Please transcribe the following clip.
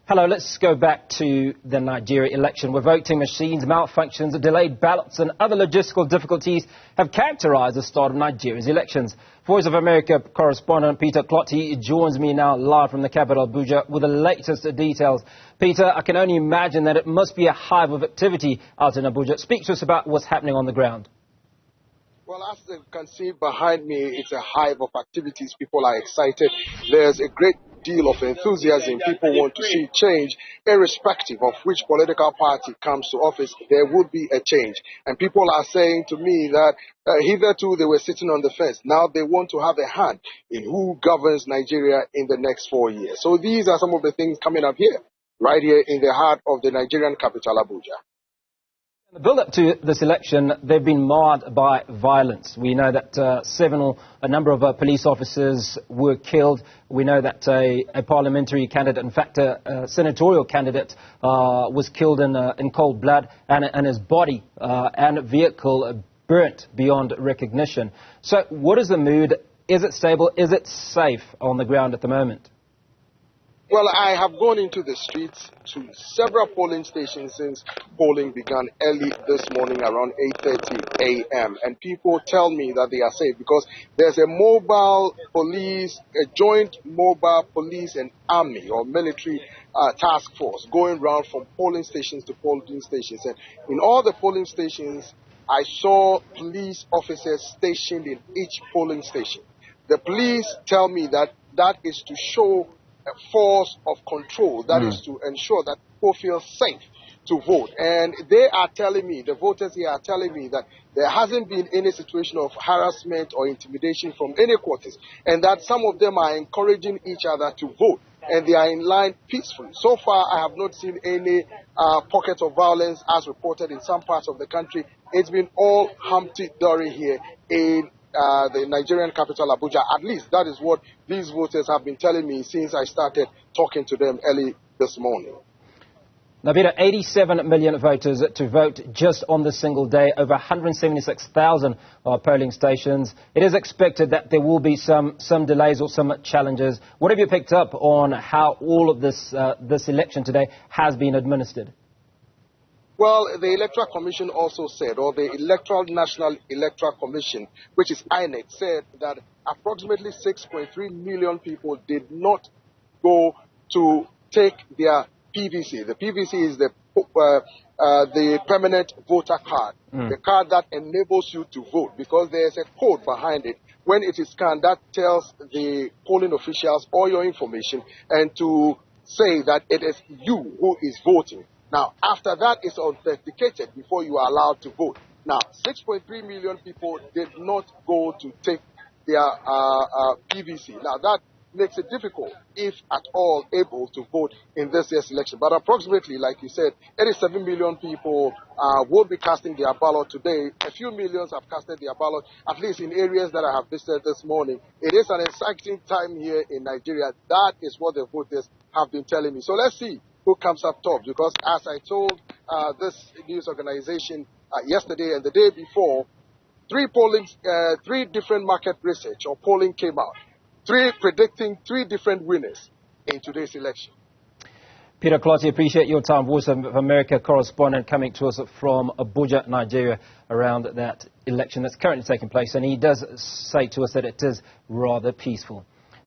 Hello, let's go back to the Nigeria election, where voting machines, malfunctions, delayed ballots and other logistical difficulties have characterized the start of Nigeria's elections. Voice of America correspondent Peter Clottey joins me now live from the capital, Abuja, with the latest details. Peter, I can only imagine that it must be a hive of activity out in Abuja. Speak to us about what's happening on the ground. Well, as you can see behind me, it's a hive of activities. People are excited. There's a great deal of enthusiasm. People want to see change, irrespective of which political party comes to office. There would be a change. And people are saying to me that hitherto they were sitting on the fence. Now they want to have a hand in who governs Nigeria in the next 4 years. So these are some of the things coming up here, right here in the heart of the Nigerian capital, Abuja. The build-up to this election, they've been marred by violence. We know that a number of police officers were killed. We know that a parliamentary candidate, in fact, a senatorial candidate, was killed in cold blood, and his body and vehicle burnt beyond recognition. So what is the mood? Is it stable? Is it safe on the ground at the moment? Well, I have gone into the streets to several polling stations since polling began early this morning around 8:30 a.m. And people tell me that they are safe because there's a mobile police, a joint mobile police and army or military task force going around from polling stations to polling stations. And in all the polling stations, I saw police officers stationed in each polling station. The police tell me that that is to show a force of control, that is to ensure that people feel safe to vote. And they are telling me, the voters here are telling me that there hasn't been any situation of harassment or intimidation from any quarters, and that some of them are encouraging each other to vote, and they are in line peacefully. So far, I have not seen any pockets of violence as reported in some parts of the country. It's been all humpty-dory here in the Nigerian capital, Abuja. At least that is what these voters have been telling me since I started talking to them early this morning. Now, Peter, 87 million voters to vote just on this single day, over 176,000 polling stations. It is expected that there will be some delays or some challenges. What have you picked up on how all of this election today has been administered? Well, the Electoral Commission also said, or the National Electoral Commission, which is INEC, said that approximately 6.3 million people did not go to take their PVC. The PVC is the permanent voter card, the card that enables you to vote, because there's a code behind it. When it is scanned, that tells the polling officials all your information and to say that it is you who is voting. Now, after that is authenticated before you are allowed to vote. Now, 6.3 million people did not go to take their PVC. Now, that makes it difficult, if at all able, to vote in this year's election. But approximately, like you said, 87 million people will be casting their ballot today. A few millions have casted their ballot, at least in areas that I have visited this morning. It is an exciting time here in Nigeria. That is what the voters have been telling me. So let's see who comes up top, because as I told this news organization yesterday and the day before, three different market research or polling came out, predicting three different winners in today's election. Peter Clottey, appreciate your time. Voice of America correspondent coming to us from Abuja, Nigeria, around that election that's currently taking place. And he does say to us that it is rather peaceful.